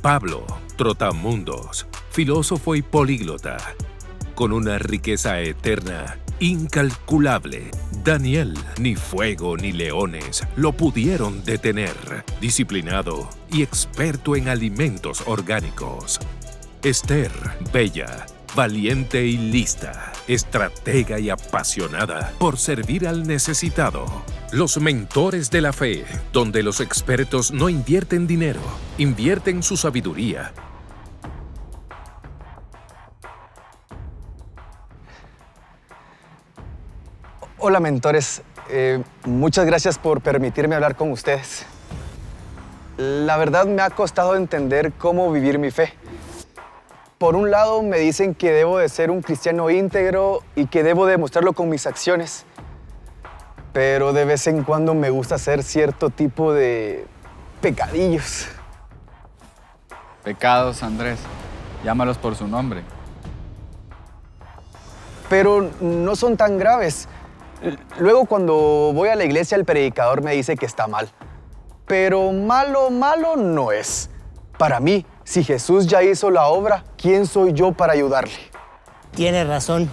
Pablo, trotamundos, filósofo y políglota, con una riqueza eterna, incalculable. Daniel, ni fuego ni leones lo pudieron detener, disciplinado y experto en alimentos orgánicos. Esther, bella, valiente y lista, estratega y apasionada por servir al necesitado. Los mentores de la fe, donde los expertos no invierten dinero, invierten su sabiduría. Hola, mentores. Muchas gracias por permitirme hablar con ustedes. La verdad me ha costado entender cómo vivir mi fe. Por un lado, me dicen que debo de ser un cristiano íntegro y que debo demostrarlo con mis acciones. Pero de vez en cuando me gusta hacer cierto tipo de pecadillos. Pecados, Andrés. Llámalos por su nombre. Pero no son tan graves. Luego, cuando voy a la iglesia, el predicador me dice que está mal. Pero malo no es. Para mí, si Jesús ya hizo la obra, ¿quién soy yo para ayudarle? Tienes razón.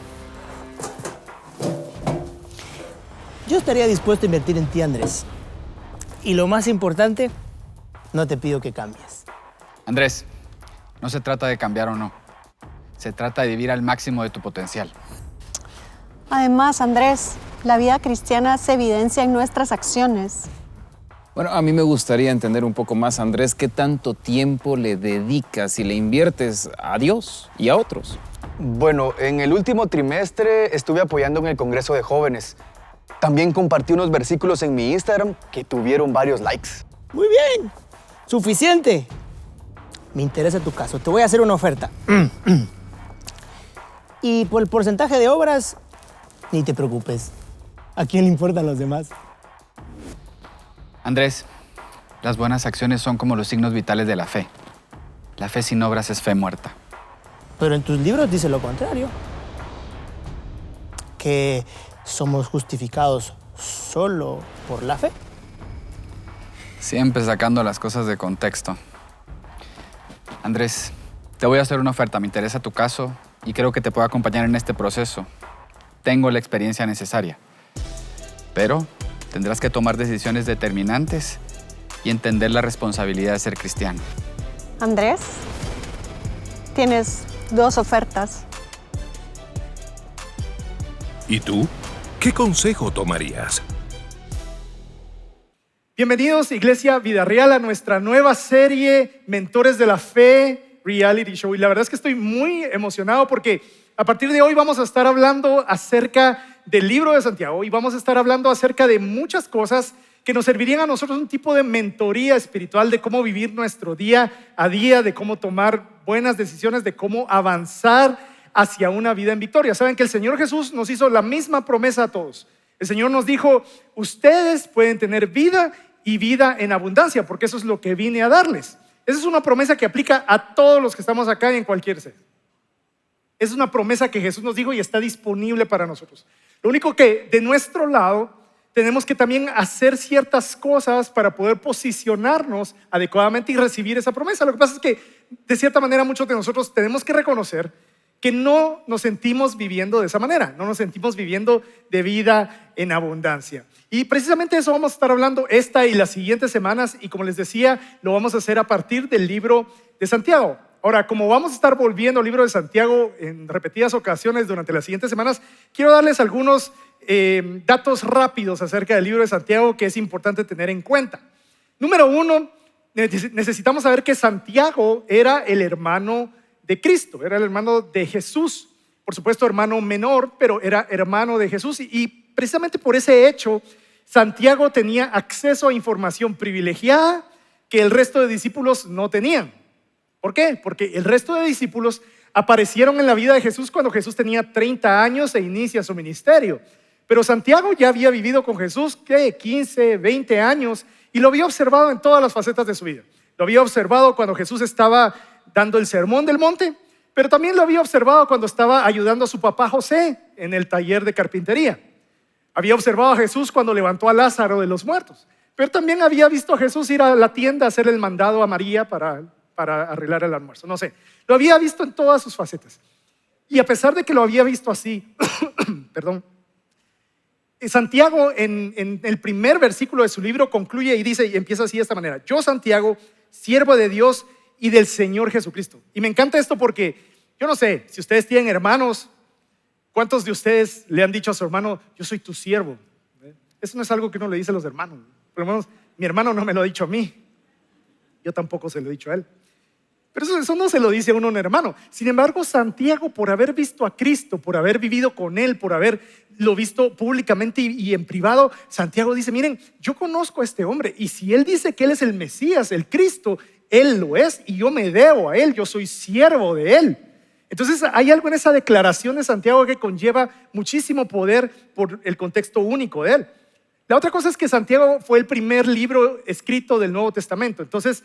Yo estaría dispuesto a invertir en ti, Andrés. Y lo más importante, no te pido que cambies. Andrés, no se trata de cambiar o no. Se trata de vivir al máximo de tu potencial. Además, Andrés, la vida cristiana se evidencia en nuestras acciones. Bueno, a mí me gustaría entender un poco más, Andrés, ¿qué tanto tiempo le dedicas y le inviertes a Dios y a otros? Bueno, en el último trimestre estuve apoyando en el Congreso de Jóvenes. También compartí unos versículos en mi Instagram que tuvieron varios likes. Muy bien. Suficiente. Me interesa tu caso. Te voy a hacer una oferta. Y por el porcentaje de obras, ni te preocupes. ¿A quién le importan los demás? Andrés, las buenas acciones son como los signos vitales de la fe. La fe sin obras es fe muerta. Pero en tus libros dice lo contrario. Que somos justificados solo por la fe. Siempre sacando las cosas de contexto. Andrés, te voy a hacer una oferta. Me interesa tu caso y creo que te puedo acompañar en este proceso. Tengo la experiencia necesaria. Pero tendrás que tomar decisiones determinantes y entender la responsabilidad de ser cristiano. Andrés, tienes 2 ofertas. ¿Y tú? ¿Qué consejo tomarías? Bienvenidos, Iglesia Vida Real, a nuestra nueva serie Mentores de la Fe Reality Show. Y la verdad es que estoy muy emocionado porque a partir de hoy vamos a estar hablando acerca del libro de Santiago y vamos a estar hablando acerca de muchas cosas que nos servirían a nosotros un tipo de mentoría espiritual de cómo vivir nuestro día a día, de cómo tomar buenas decisiones, de cómo avanzar hacia una vida en victoria. Saben que el Señor Jesús nos hizo la misma promesa a todos. El Señor nos dijo, ustedes pueden tener vida y vida en abundancia, porque eso es lo que vine a darles. Esa es una promesa que aplica a todos los que estamos acá en cualquier ser. Es una promesa que Jesús nos dijo y está disponible para nosotros. Lo único que de nuestro lado tenemos que también hacer ciertas cosas para poder posicionarnos adecuadamente y recibir esa promesa. Lo que pasa es que de cierta manera muchos de nosotros tenemos que reconocer que no nos sentimos viviendo de esa manera, no nos sentimos viviendo de vida en abundancia. Y precisamente eso vamos a estar hablando esta y las siguientes semanas y como les decía, lo vamos a hacer a partir del libro de Santiago. Ahora, como vamos a estar volviendo al libro de Santiago en repetidas ocasiones durante las siguientes semanas, quiero darles algunos datos rápidos acerca del libro de Santiago que es importante tener en cuenta. Número 1, necesitamos saber que Santiago era el hermano de Cristo, era el hermano de Jesús. Por supuesto, hermano menor, pero era hermano de Jesús. Y precisamente por ese hecho, Santiago tenía acceso a información privilegiada que el resto de discípulos no tenían. ¿Por qué? Porque el resto de discípulos aparecieron en la vida de Jesús cuando Jesús tenía 30 años e inicia su ministerio. Pero Santiago ya había vivido con Jesús, ¿qué? 15, 20 años y lo había observado en todas las facetas de su vida. Lo había observado cuando Jesús estaba dando el sermón del monte, pero también lo había observado cuando estaba ayudando a su papá José en el taller de carpintería. Había observado a Jesús cuando levantó a Lázaro de los muertos, pero también había visto a Jesús ir a la tienda a hacer el mandado a María para para arreglar el almuerzo, no sé. Lo había visto en todas sus facetas. Y a pesar de que lo había visto así, perdón, Santiago en el primer versículo de su libro concluye y dice, y empieza así de esta manera: yo, Santiago, siervo de Dios y del Señor Jesucristo. Y me encanta esto porque, yo no sé, si ustedes tienen hermanos, ¿cuántos de ustedes le han dicho a su hermano, yo soy tu siervo? Eso no es algo que uno le dice a los hermanos. Por lo menos mi hermano no me lo ha dicho a mí. Yo tampoco se lo he dicho a él. Pero eso no se lo dice a uno un hermano. Sin embargo, Santiago, por haber visto a Cristo, por haber vivido con Él, por haberlo visto públicamente y en privado, Santiago dice, miren, yo conozco a este hombre y si Él dice que Él es el Mesías, el Cristo, Él lo es y yo me debo a Él, yo soy siervo de Él. Entonces hay algo en esa declaración de Santiago que conlleva muchísimo poder por el contexto único de Él. La otra cosa es que Santiago fue el primer libro escrito del Nuevo Testamento. Entonces,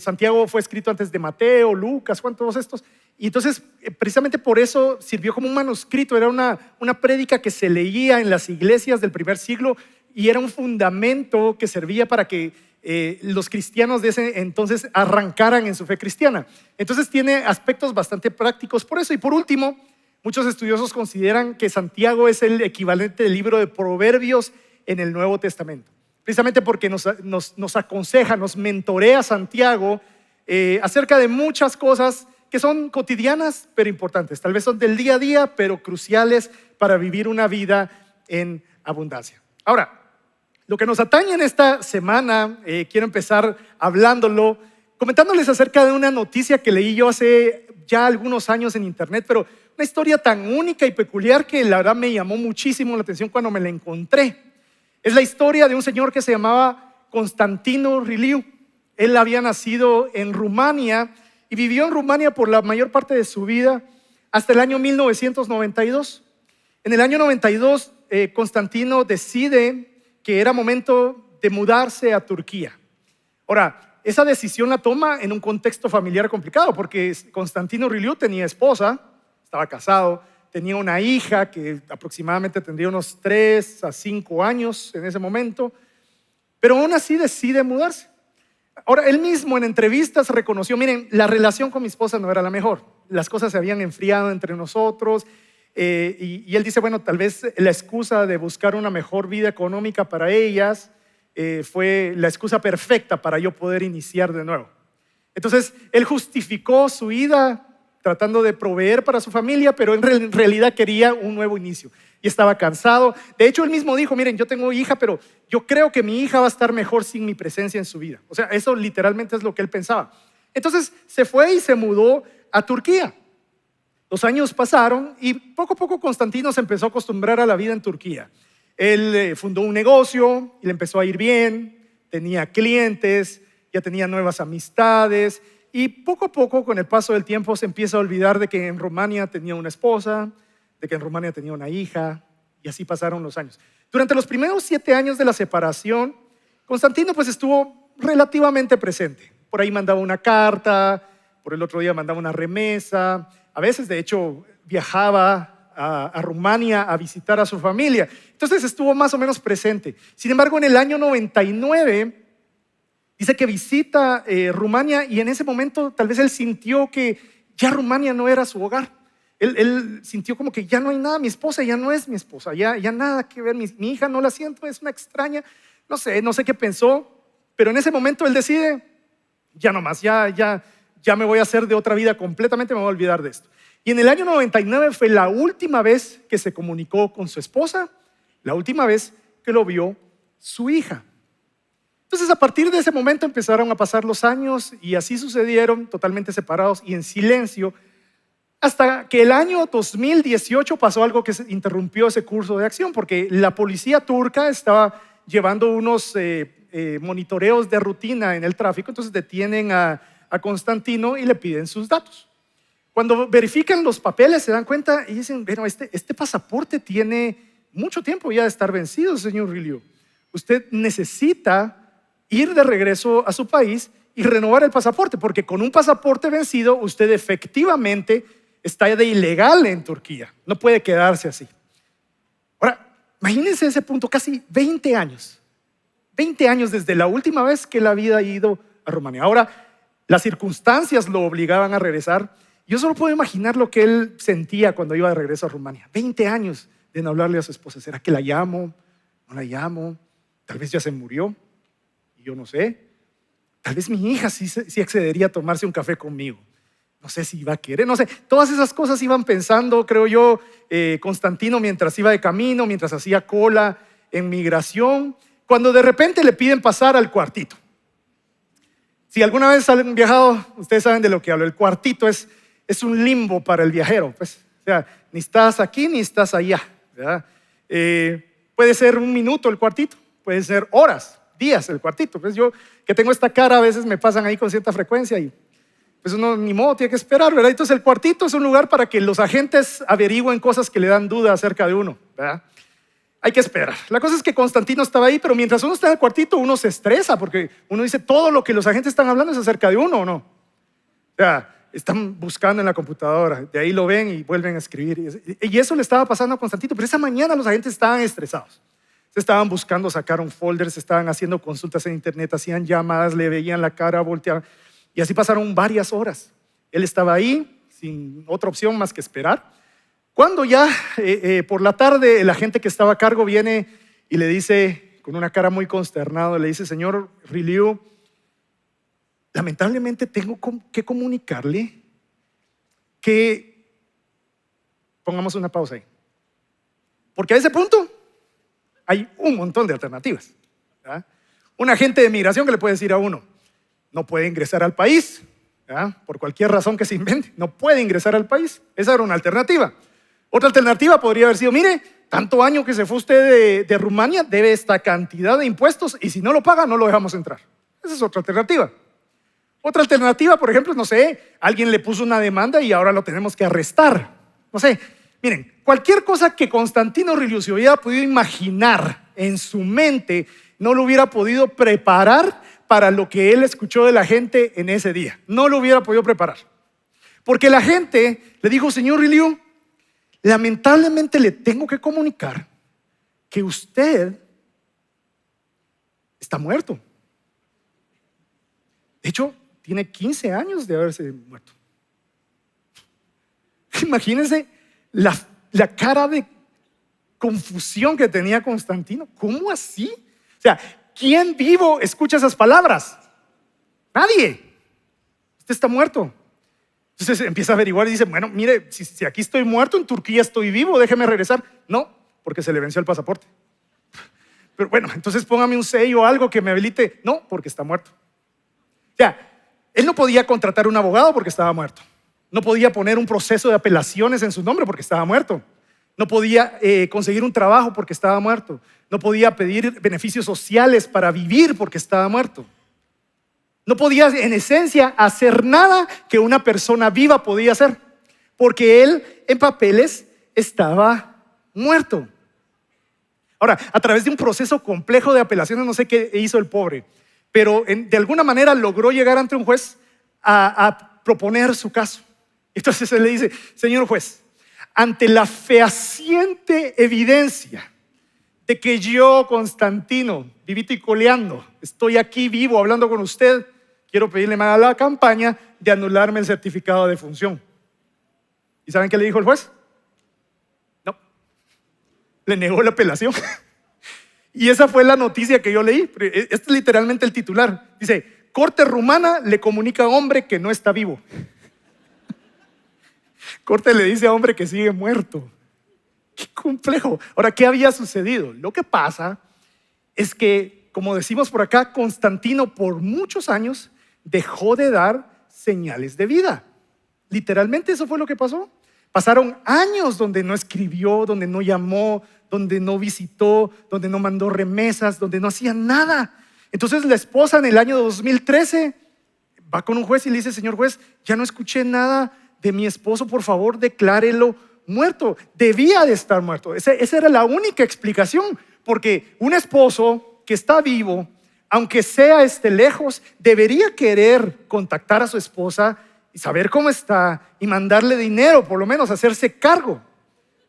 Santiago fue escrito antes de Mateo, Lucas, Juan, todos estos. Y entonces, precisamente por eso sirvió como un manuscrito. Era una prédica que se leía en las iglesias del primer siglo y era un fundamento que servía para que los cristianos de ese entonces arrancaran en su fe cristiana. Entonces tiene aspectos bastante prácticos por eso. Y por último, muchos estudiosos consideran que Santiago es el equivalente del libro de Proverbios en el Nuevo Testamento. Precisamente porque nos aconseja, nos mentorea Santiago acerca de muchas cosas que son cotidianas pero importantes. Tal vez son del día a día pero cruciales para vivir una vida en abundancia. Ahora, lo que nos atañe en esta semana, quiero empezar comentándoles acerca de una noticia que leí yo hace ya algunos años en internet, pero una historia tan única y peculiar que la verdad me llamó muchísimo la atención cuando me la encontré. Es la historia de un señor que se llamaba Constantino Riliu. Él había nacido en Rumania y vivió en Rumania por la mayor parte de su vida hasta el año 1992. En el año 92, Constantino decide que era momento de mudarse a Turquía. Ahora, esa decisión la toma en un contexto familiar complicado porque Constantino Riliu tenía esposa, estaba casado, tenía una hija que aproximadamente tendría unos 3 a 5 años en ese momento, pero aún así decide mudarse. Ahora, él mismo en entrevistas reconoció, miren, la relación con mi esposa no era la mejor, las cosas se habían enfriado entre nosotros y él dice, bueno, tal vez la excusa de buscar una mejor vida económica para ellas fue la excusa perfecta para yo poder iniciar de nuevo. Entonces, él justificó su ida tratando de proveer para su familia, pero en realidad quería un nuevo inicio y estaba cansado. De hecho, él mismo dijo, miren, yo tengo hija, pero yo creo que mi hija va a estar mejor sin mi presencia en su vida. O sea, eso literalmente es lo que él pensaba. Entonces, se fue y se mudó a Turquía. Los años pasaron y poco a poco Constantino se empezó a acostumbrar a la vida en Turquía. Él fundó un negocio y le empezó a ir bien, tenía clientes, ya tenía nuevas amistades. Y poco a poco, con el paso del tiempo, se empieza a olvidar de que en Rumania tenía una esposa, de que en Rumania tenía una hija, y así pasaron los años. Durante los primeros 7 años de la separación, Constantino pues estuvo relativamente presente. Por ahí mandaba una carta, por el otro día mandaba una remesa, a veces de hecho viajaba a Rumania a visitar a su familia. Entonces estuvo más o menos presente. Sin embargo, en el año 99... dice que visita Rumania y en ese momento tal vez él sintió que ya Rumania no era su hogar. Él sintió como que ya no hay nada, mi esposa ya no es mi esposa, ya nada que ver, mi hija no la siento, es una extraña, no sé qué pensó, pero en ese momento él decide, ya no más, ya me voy a hacer de otra vida completamente, me voy a olvidar de esto. Y en el año 99 fue la última vez que se comunicó con su esposa, la última vez que lo vio su hija. Entonces, a partir de ese momento empezaron a pasar los años y así sucedieron, totalmente separados y en silencio, hasta que el año 2018 pasó algo que interrumpió ese curso de acción, porque la policía turca estaba llevando unos monitoreos de rutina en el tráfico, entonces detienen a Constantino y le piden sus datos. Cuando verifican los papeles se dan cuenta y dicen, bueno, este pasaporte tiene mucho tiempo ya de estar vencido, señor Riliu. Usted necesita ir de regreso a su país y renovar el pasaporte, porque con un pasaporte vencido usted efectivamente está de ilegal en Turquía, no puede quedarse así. Ahora, imagínense ese punto, casi 20 años desde la última vez que él había ido a Rumania. Ahora, Las circunstancias lo obligaban a regresar. Yo solo puedo imaginar lo que él sentía cuando iba de regreso a Rumania. 20 años de no hablarle a su esposa. ¿Será que la llamo? ¿No la llamo? Tal vez ya se murió y yo no sé. Tal vez mi hija sí accedería a tomarse un café conmigo. No sé si iba a querer, no sé. Todas esas cosas iban pensando, creo yo, Constantino mientras iba de camino, mientras hacía cola en migración, cuando de repente le piden pasar al cuartito. Si alguna vez han viajado, ustedes saben de lo que hablo. El cuartito es un limbo para el viajero. Pues, o sea, ni estás aquí ni estás allá, ¿verdad? Puede ser un minuto el cuartito, puede ser horas, días el cuartito. Pues yo que tengo esta cara a veces me pasan ahí con cierta frecuencia y pues uno ni modo tiene que esperar, ¿verdad? Entonces el cuartito es un lugar para que los agentes averigüen cosas que le dan duda acerca de uno, ¿verdad? Hay que esperar. La cosa es que Constantino estaba ahí, pero mientras uno está en el cuartito uno se estresa porque uno dice todo lo que los agentes están hablando es acerca de uno, ¿o no? O sea, están buscando en la computadora, de ahí lo ven y vuelven a escribir. Y eso le estaba pasando a Constantino, pero esa mañana los agentes estaban estresados. Se estaban buscando sacar un folder, se estaban haciendo consultas en internet, hacían llamadas, le veían la cara, volteaban. Y así pasaron varias horas. Él estaba ahí sin otra opción más que esperar. Cuando ya por la tarde el agente que estaba a cargo viene y le dice, con una cara muy consternada, le dice: señor Riliu, lamentablemente tengo que comunicarle que pongamos una pausa ahí. Porque a ese punto hay un montón de alternativas, ¿verdad? Un agente de migración que le puede decir a uno: no puede ingresar al país, ¿verdad? Por cualquier razón que se invente, no puede ingresar al país. Esa era una alternativa. Otra alternativa podría haber sido: mire, tanto año que se fue usted de Rumania, debe esta cantidad de impuestos y si no lo paga, no lo dejamos entrar. Esa es otra alternativa. Otra alternativa, por ejemplo, no sé, alguien le puso una demanda y ahora lo tenemos que arrestar. No sé, miren, cualquier cosa que Constantino Riliu se hubiera podido imaginar en su mente, no lo hubiera podido preparar para lo que él escuchó de la gente en ese día. No lo hubiera podido preparar. Porque la gente le dijo: señor Riliu, lamentablemente le tengo que comunicar que usted está muerto. De hecho, tiene 15 años de haberse muerto. Imagínense la cara de confusión que tenía Constantino. ¿Cómo así? O sea, ¿quién vivo escucha esas palabras? Nadie. Usted está muerto. Entonces empieza a averiguar y dice: bueno, mire, si aquí estoy muerto, en Turquía estoy vivo, déjeme regresar. No, porque se le venció el pasaporte. Pero bueno, entonces póngame un sello o algo que me habilite. No, porque está muerto. O sea, él no podía contratar un abogado porque estaba muerto. No podía poner un proceso de apelaciones en su nombre porque estaba muerto. No podía conseguir un trabajo porque estaba muerto. No podía pedir beneficios sociales para vivir porque estaba muerto. No podía, en esencia, hacer nada que una persona viva podía hacer, porque él en papeles estaba muerto. Ahora, a través de un proceso complejo de apelaciones, no sé qué hizo el pobre, pero de alguna manera logró llegar ante un juez a proponer su caso. Entonces él le dice: señor juez, ante la fehaciente evidencia de que yo, Constantino, vivito y coleando, estoy aquí vivo hablando con usted, quiero pedirle a la campaña de anularme el certificado de función. ¿Y saben qué le dijo el juez? No, le negó la apelación. Y esa fue la noticia que yo leí. Este es literalmente el titular. Dice: Corte rumana le comunica a hombre que no está vivo. Corte le dice a hombre que sigue muerto. Qué complejo. Ahora, ¿qué había sucedido? Lo que pasa es que, como decimos por acá, Constantino por muchos años dejó de dar señales de vida. Literalmente eso fue lo que pasó. Pasaron años donde no escribió, donde no llamó, donde no visitó, donde no mandó remesas, donde no hacía nada. Entonces la esposa en el año 2013 va con un juez y le dice: señor juez, ya no escuché nada de mi esposo, por favor declárelo muerto. Debía de estar muerto. Esa era la única explicación, porque un esposo que está vivo, aunque sea lejos, debería querer contactar a su esposa y saber cómo está y mandarle dinero, por lo menos hacerse cargo.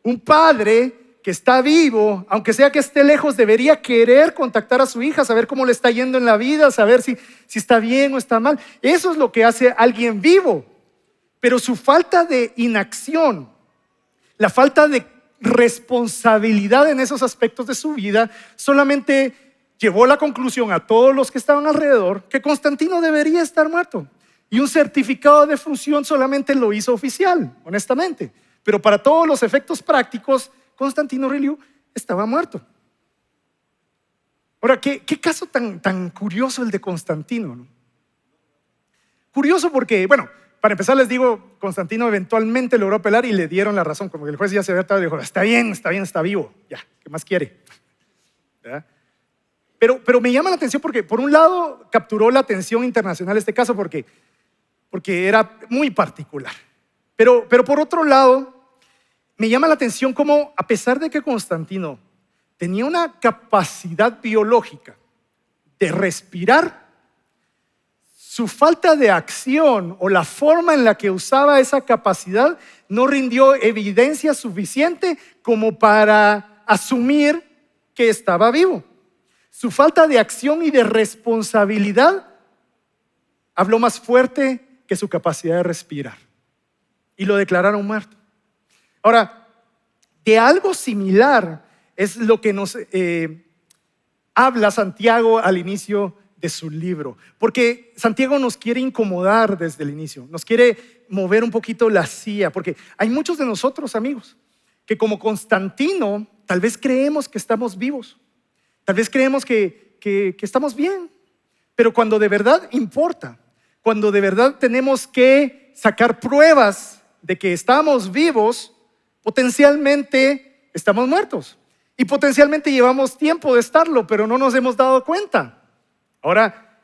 Un padre que está vivo, aunque sea que esté lejos, debería querer contactar a su hija, saber cómo le está yendo en la vida, saber si está bien o está mal. Eso es lo que hace alguien vivo. Pero su falta de inacción, la falta de responsabilidad en esos aspectos de su vida, solamente llevó a la conclusión a todos los que estaban alrededor que Constantino debería estar muerto. Y un certificado de defunción solamente lo hizo oficial, honestamente. Pero para todos los efectos prácticos, Constantino Riliu estaba muerto. Ahora, ¿qué caso tan curioso el de Constantino, ¿no? Curioso porque, bueno, para empezar les digo, Constantino eventualmente logró apelar y le dieron la razón. Como que el juez ya se había tratado y dijo, está bien, está vivo. Ya, ¿qué más quiere? ¿Verdad? Pero me llama la atención porque, por un lado, capturó la atención internacional este caso porque era muy particular. Pero por otro lado, me llama la atención cómo, a pesar de que Constantino tenía una capacidad biológica de respirar, su falta de acción o la forma en la que usaba esa capacidad no rindió evidencia suficiente como para asumir que estaba vivo. Su falta de acción y de responsabilidad habló más fuerte que su capacidad de respirar y lo declararon muerto. Ahora, de algo similar es lo que nos habla Santiago al inicio de su libro, porque Santiago nos quiere incomodar desde el inicio, nos quiere mover un poquito la silla, porque hay muchos de nosotros, amigos, que como Constantino tal vez creemos que estamos vivos, tal vez creemos que estamos bien, pero cuando de verdad importa, cuando de verdad tenemos que sacar pruebas de que estamos vivos, potencialmente estamos muertos y potencialmente llevamos tiempo de estarlo, pero no nos hemos dado cuenta. Ahora,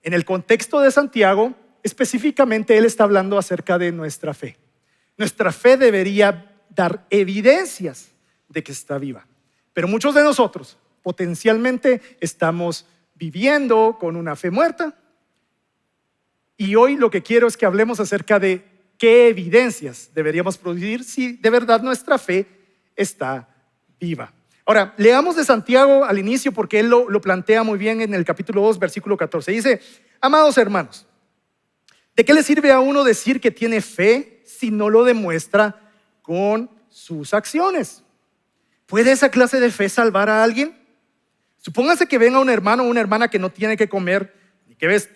en el contexto de Santiago, específicamente él está hablando acerca de nuestra fe. Nuestra fe debería dar evidencias de que está viva, pero muchos de nosotros potencialmente estamos viviendo con una fe muerta. Y hoy lo que quiero es que hablemos acerca de qué evidencias deberíamos producir si de verdad nuestra fe está viva. Ahora, leamos de Santiago al inicio porque él lo plantea muy bien en el capítulo 2, versículo 14. Dice, amados hermanos, ¿de qué le sirve a uno decir que tiene fe si no lo demuestra con sus acciones? ¿Puede esa clase de fe salvar a alguien? Supóngase que venga un hermano o una hermana que no tiene que comer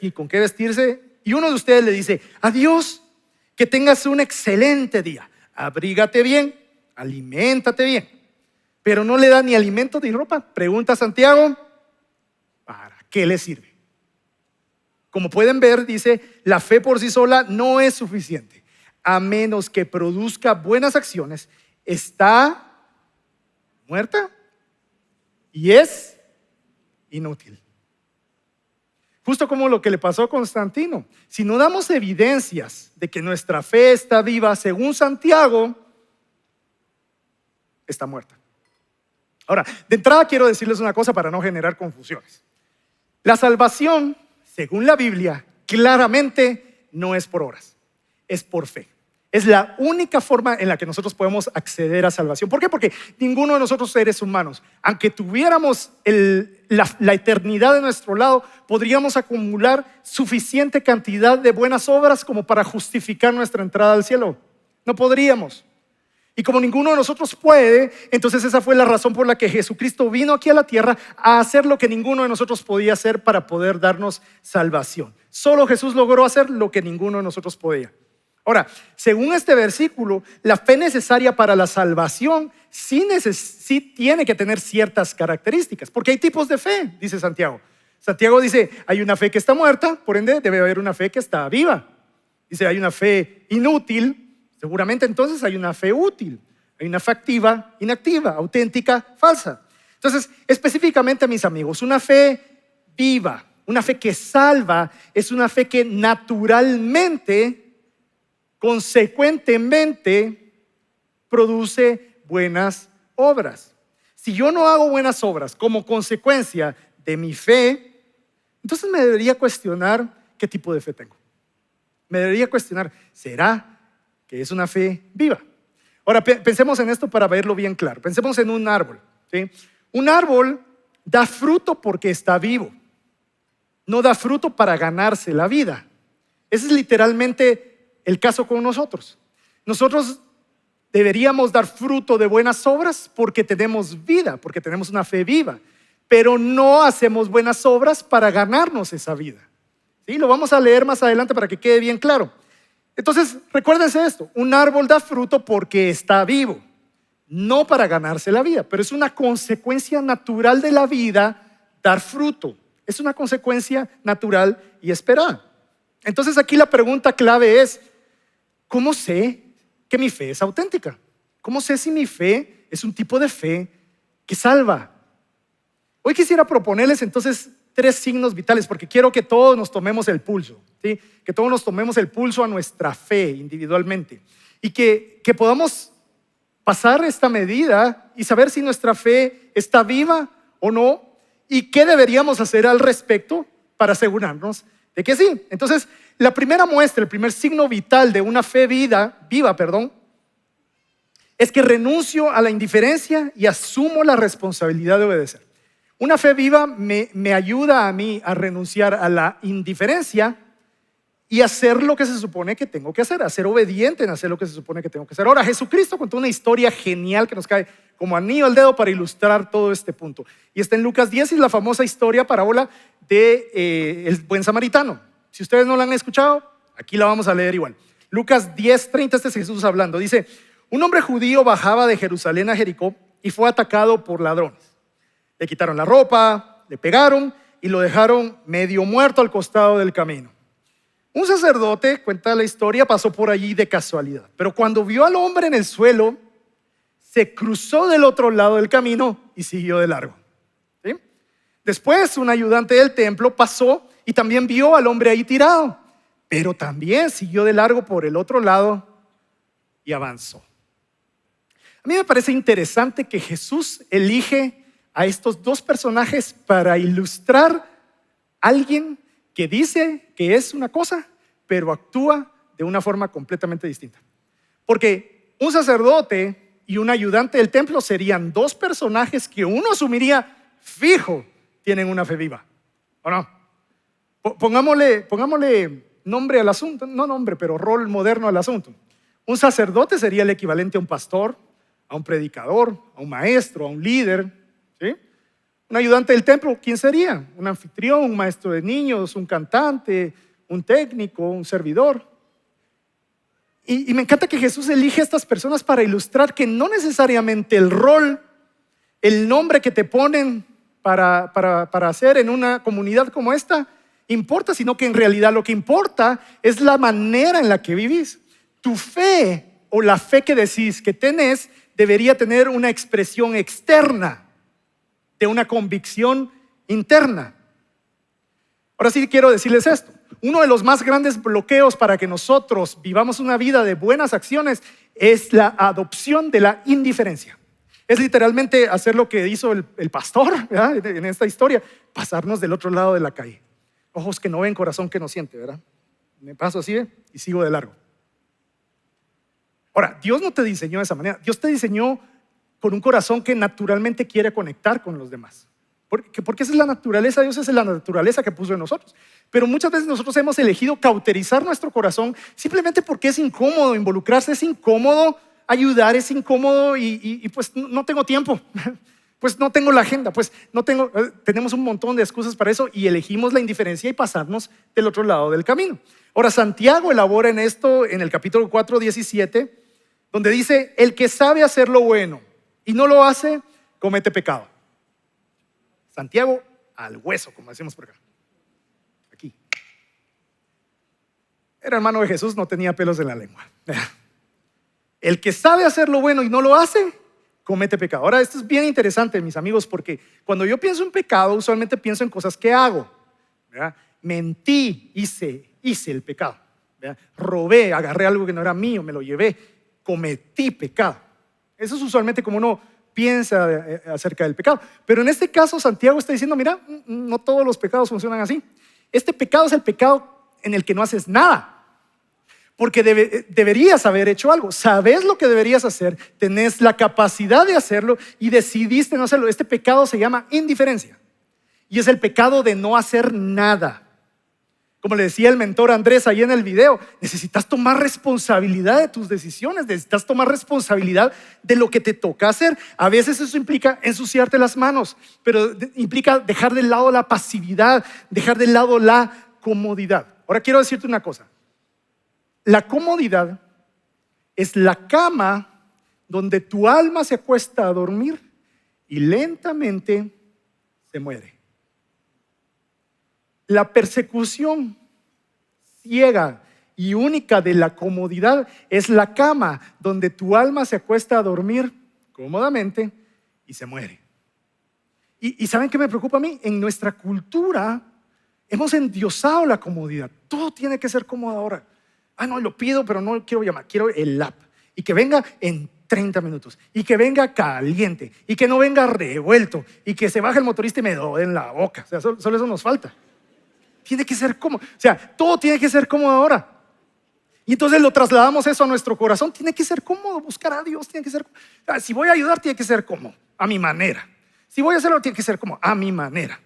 ni con qué vestirse y uno de ustedes le dice, adiós, que tengas un excelente día, abrígate bien, aliméntate bien, pero no le da ni alimento ni ropa. Pregunta Santiago, ¿para qué le sirve? Como pueden ver, dice, la fe por sí sola no es suficiente, a menos que produzca buenas acciones, está muerta y es inútil. Justo como lo que le pasó a Constantino. Si no damos evidencias de que nuestra fe está viva, según Santiago, está muerta. Ahora, de entrada quiero decirles una cosa para no generar confusiones. La salvación, según la Biblia, claramente no es por obras, es por fe. Es la única forma en la que nosotros podemos acceder a salvación. ¿Por qué? Porque ninguno de nosotros seres humanos, aunque tuviéramos la eternidad de nuestro lado, podríamos acumular suficiente cantidad de buenas obras como para justificar nuestra entrada al cielo. No podríamos. Y como ninguno de nosotros puede, entonces esa fue la razón por la que Jesucristo vino aquí a la tierra a hacer lo que ninguno de nosotros podía hacer para poder darnos salvación. Solo Jesús logró hacer lo que ninguno de nosotros podía. Ahora, según este versículo, la fe necesaria para la salvación sí tiene que tener ciertas características, porque hay tipos de fe, dice Santiago. Santiago dice, hay una fe que está muerta, por ende debe haber una fe que está viva. Dice, hay una fe inútil, seguramente entonces hay una fe útil. Hay una fe activa, inactiva, auténtica, falsa. Entonces, específicamente, mis amigos, una fe viva, una fe que salva, es una fe que naturalmente, consecuentemente, produce buenas obras. Si yo no hago buenas obras como consecuencia de mi fe, entonces me debería cuestionar qué tipo de fe tengo. Me debería cuestionar, ¿será que es una fe viva? Ahora, pensemos en esto para verlo bien claro. Pensemos en un árbol, ¿sí? Un árbol da fruto porque está vivo. No da fruto para ganarse la vida. Ese es literalmente el caso con nosotros. Nosotros deberíamos dar fruto de buenas obras porque tenemos vida, porque tenemos una fe viva. Pero no hacemos buenas obras para ganarnos esa vida. ¿Sí? Lo vamos a leer más adelante para que quede bien claro. Entonces, recuérdense esto. Un árbol da fruto porque está vivo, no para ganarse la vida. Pero es una consecuencia natural de la vida dar fruto. Es una consecuencia natural y esperada. Entonces aquí la pregunta clave es, ¿cómo sé que mi fe es auténtica? ¿Cómo sé si mi fe es un tipo de fe que salva? Hoy quisiera proponerles entonces 3 signos vitales, porque quiero que todos nos tomemos el pulso, ¿sí? Que todos nos tomemos el pulso a nuestra fe individualmente y que podamos pasar esta medida y saber si nuestra fe está viva o no y qué deberíamos hacer al respecto para asegurarnos de que sí. Entonces, la primera muestra, el primer signo vital de una fe viva, es que renuncio a la indiferencia y asumo la responsabilidad de obedecer. Una fe viva me ayuda a mí a renunciar a la indiferencia y hacer lo que se supone que tengo que hacer, a ser obediente en hacer lo que se supone que tengo que hacer. Ahora, Jesucristo contó una historia genial que nos cae como anillo al dedo para ilustrar todo este punto. Y está en Lucas 10 y es la famosa parábola de el buen samaritano. Si ustedes no la han escuchado, aquí la vamos a leer igual. Lucas 10:30, este es Jesús hablando. Dice, un hombre judío bajaba de Jerusalén a Jericó y fue atacado por ladrones. Le quitaron la ropa, le pegaron y lo dejaron medio muerto al costado del camino. Un sacerdote, cuenta la historia, pasó por allí de casualidad. Pero cuando vio al hombre en el suelo, se cruzó del otro lado del camino y siguió de largo. ¿Sí? Después, un ayudante del templo pasó y también vio al hombre ahí tirado. Pero también siguió de largo por el otro lado y avanzó. A mí me parece interesante que Jesús elige a estos 2 personajes para ilustrar a alguien que dice que es una cosa, pero actúa de una forma completamente distinta. Porque un sacerdote y un ayudante del templo serían 2 personajes que uno asumiría fijo tienen una fe viva, ¿o no? Pongámosle nombre al asunto, no nombre, pero rol moderno al asunto. Un sacerdote sería el equivalente a un pastor, a un predicador, a un maestro, a un líder, ¿sí? Un ayudante del templo, ¿quién sería? Un anfitrión, un maestro de niños, un cantante, un técnico, un servidor. Y me encanta que Jesús elige a estas personas para ilustrar que no necesariamente el rol, el nombre que te ponen para hacer en una comunidad como esta importa, sino que en realidad lo que importa es la manera en la que vivís. Tu fe o la fe que decís que tenés debería tener una expresión externa de una convicción interna. Ahora sí quiero decirles esto. Uno de los más grandes bloqueos para que nosotros vivamos una vida de buenas acciones es la adopción de la indiferencia. Es literalmente hacer lo que hizo el pastor, ¿verdad? En esta historia, pasarnos del otro lado de la calle. Ojos que no ven, corazón que no siente, ¿verdad? Me paso así y sigo de largo. Ahora, Dios no te diseñó de esa manera. Dios te diseñó con un corazón que naturalmente quiere conectar con los demás. Porque esa es la naturaleza de Dios, esa es la naturaleza que puso en nosotros. Pero muchas veces nosotros hemos elegido cauterizar nuestro corazón simplemente porque es incómodo involucrarse, es incómodo ayudar, es incómodo y pues no tengo tiempo, pues no tengo la agenda, pues no tengo, tenemos un montón de excusas para eso y elegimos la indiferencia y pasarnos del otro lado del camino. Ahora, Santiago elabora en esto en el capítulo 4:17, donde dice, el que sabe hacer lo bueno y no lo hace, comete pecado. Santiago al hueso, como decimos por acá. Aquí. Era hermano de Jesús, no tenía pelos en la lengua. El que sabe hacer lo bueno y no lo hace, comete pecado. Ahora, esto es bien interesante, mis amigos, porque cuando yo pienso en pecado, usualmente pienso en cosas que hago, ¿verdad? Mentí, hice el pecado, ¿verdad? Robé, agarré algo que no era mío, me lo llevé, cometí pecado. Eso es usualmente como uno piensa acerca del pecado. Pero en este caso Santiago está diciendo, mira, no todos los pecados funcionan así. Este pecado es el pecado en el que no haces nada. porque deberías haber hecho algo. Sabes lo que deberías hacer, tenés la capacidad de hacerlo y decidiste no hacerlo. Este pecado se llama indiferencia y es el pecado de no hacer nada. Como le decía el mentor Andrés ahí en el video, necesitas tomar responsabilidad de tus decisiones, necesitas tomar responsabilidad de lo que te toca hacer. A veces eso implica ensuciarte las manos, pero implica dejar de lado la pasividad, dejar de lado la comodidad. Ahora quiero decirte una cosa. La comodidad es la cama donde tu alma se acuesta a dormir y lentamente se muere. La persecución ciega y única de la comodidad es la cama donde tu alma se acuesta a dormir cómodamente y se muere. ¿Y saben qué me preocupa a mí? En nuestra cultura hemos endiosado la comodidad. Todo tiene que ser cómodo ahora. No, lo pido, pero no quiero llamar, quiero el app. Y que venga en 30 minutos. Y que venga caliente. Y que no venga revuelto. Y que se baje el motorista y me doy en la boca. O sea, solo eso nos falta. Tiene que ser cómodo. O sea, todo tiene que ser cómodo ahora. Y entonces lo trasladamos eso a nuestro corazón. Tiene que ser cómodo, buscar a Dios tiene que ser cómodo. Si voy a ayudar, tiene que ser cómodo, a mi manera. Si voy a hacerlo, tiene que ser cómodo, a mi manera.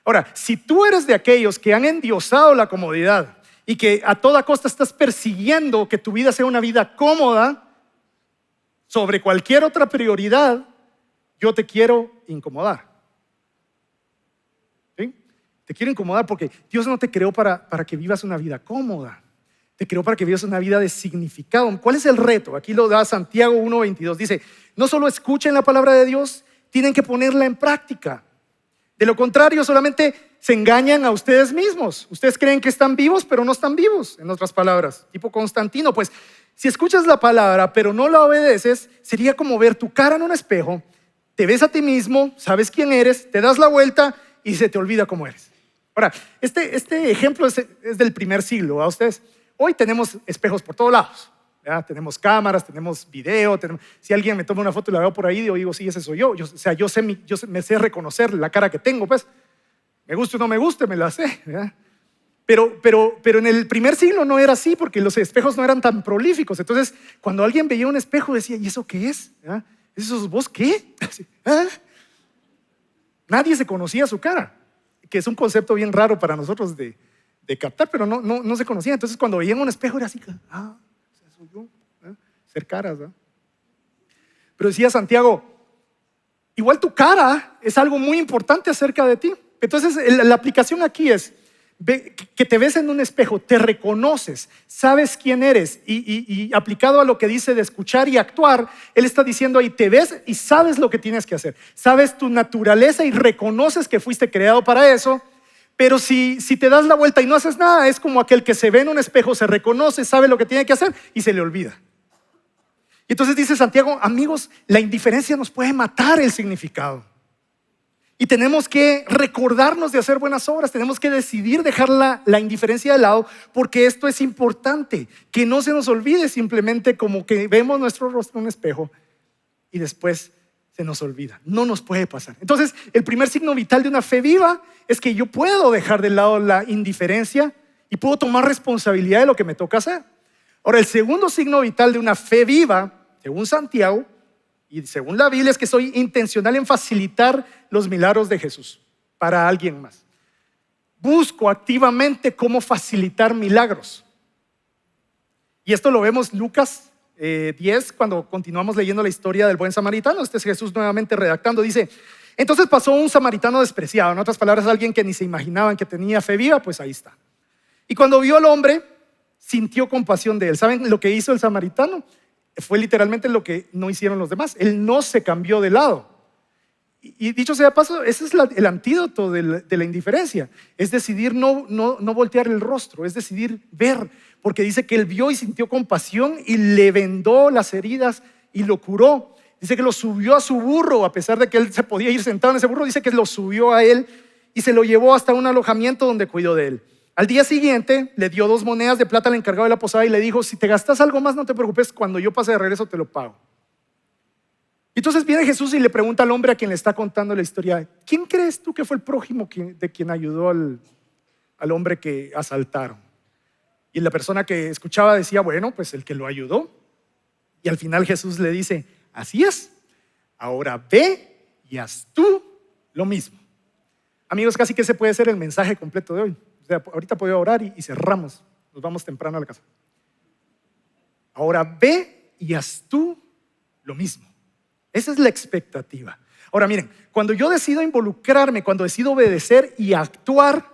Ahora, si tú eres de aquellos que han endiosado la comodidad y que a toda costa estás persiguiendo que tu vida sea una vida cómoda sobre cualquier otra prioridad, yo te quiero incomodar. ¿Sí? Te quiero incomodar porque Dios no te creó para que vivas una vida cómoda. Te creó para que vivas una vida de significado. ¿Cuál es el reto? Aquí lo da Santiago 1:22. Dice, no solo escuchen la palabra de Dios, tienen que ponerla en práctica. De lo contrario, solamente se engañan a ustedes mismos. Ustedes creen que están vivos, pero no están vivos, en otras palabras. Tipo Constantino, pues, si escuchas la palabra, pero no la obedeces, sería como ver tu cara en un espejo, te ves a ti mismo, sabes quién eres, te das la vuelta y se te olvida cómo eres. Ahora, este ejemplo es del primer siglo, ¿a ustedes? Hoy tenemos espejos por todos lados. ¿Ya? Tenemos cámaras, tenemos video, si alguien me toma una foto y la veo por ahí, digo, sí, ese soy yo. Me sé reconocer la cara que tengo, pues. Me guste o no me guste, me la sé. ¿Ya? Pero en el primer siglo no era así, porque los espejos no eran tan prolíficos. Entonces, cuando alguien veía un espejo, decía, ¿y eso qué es? ¿Ya? ¿Eso sos vos qué? ¿Ah? Nadie se conocía su cara, que es un concepto bien raro para nosotros de captar, pero no se conocía. Entonces, cuando veían un espejo, era así, soy yo, ser caras, ¿verdad? Pero decía Santiago, igual tu cara es algo muy importante acerca de ti. Entonces la aplicación aquí es que te ves en un espejo, te reconoces, sabes quién eres y aplicado a lo que dice de escuchar y actuar, él está diciendo ahí, te ves y sabes lo que tienes que hacer, sabes tu naturaleza y reconoces que fuiste creado para eso. Pero si te das la vuelta y no haces nada, es como aquel que se ve en un espejo, se reconoce, sabe lo que tiene que hacer y se le olvida. Y entonces dice Santiago, amigos, la indiferencia nos puede matar el significado. Y tenemos que recordarnos de hacer buenas obras, tenemos que decidir dejar la indiferencia de lado, porque esto es importante, que no se nos olvide simplemente como que vemos nuestro rostro en un espejo y después se nos olvida. No nos puede pasar. Entonces, el primer signo vital de una fe viva es que yo puedo dejar de lado la indiferencia y puedo tomar responsabilidad de lo que me toca hacer. Ahora, el segundo signo vital de una fe viva, según Santiago y según la Biblia, es que soy intencional en facilitar los milagros de Jesús para alguien más. Busco activamente cómo facilitar milagros. Y esto lo vemos Lucas 10, cuando continuamos leyendo la historia del buen samaritano. Este es Jesús nuevamente redactando. Dice, entonces pasó un samaritano despreciado. En otras palabras, alguien que ni se imaginaban que tenía fe viva, pues ahí está. Y cuando vio al hombre, sintió compasión de él. ¿Saben lo que hizo el samaritano? Fue literalmente lo que no hicieron los demás. Él no se cambió de lado. Y dicho sea de paso, ese es el antídoto de la indiferencia. Es decidir no voltear el rostro, es decidir ver. Porque dice que él vio y sintió compasión y le vendó las heridas y lo curó. Dice que lo subió a su burro, a pesar de que él se podía ir sentado en ese burro. Dice que lo subió a él y se lo llevó hasta un alojamiento donde cuidó de él. Al día siguiente le dio 2 monedas de plata al encargado de la posada y le dijo, si te gastas algo más no te preocupes, cuando yo pase de regreso te lo pago. Entonces viene Jesús y le pregunta al hombre a quien le está contando la historia, ¿quién crees tú que fue el prójimo de quien ayudó al hombre que asaltaron? Y la persona que escuchaba decía, bueno, pues el que lo ayudó. Y al final Jesús le dice, así es, ahora ve y haz tú lo mismo. Amigos, casi que ese puede ser el mensaje completo de hoy. O sea, ahorita puedo orar y cerramos, nos vamos temprano a la casa. Ahora ve y haz tú lo mismo. Esa es la expectativa. Ahora miren, cuando yo decido involucrarme, cuando decido obedecer y actuar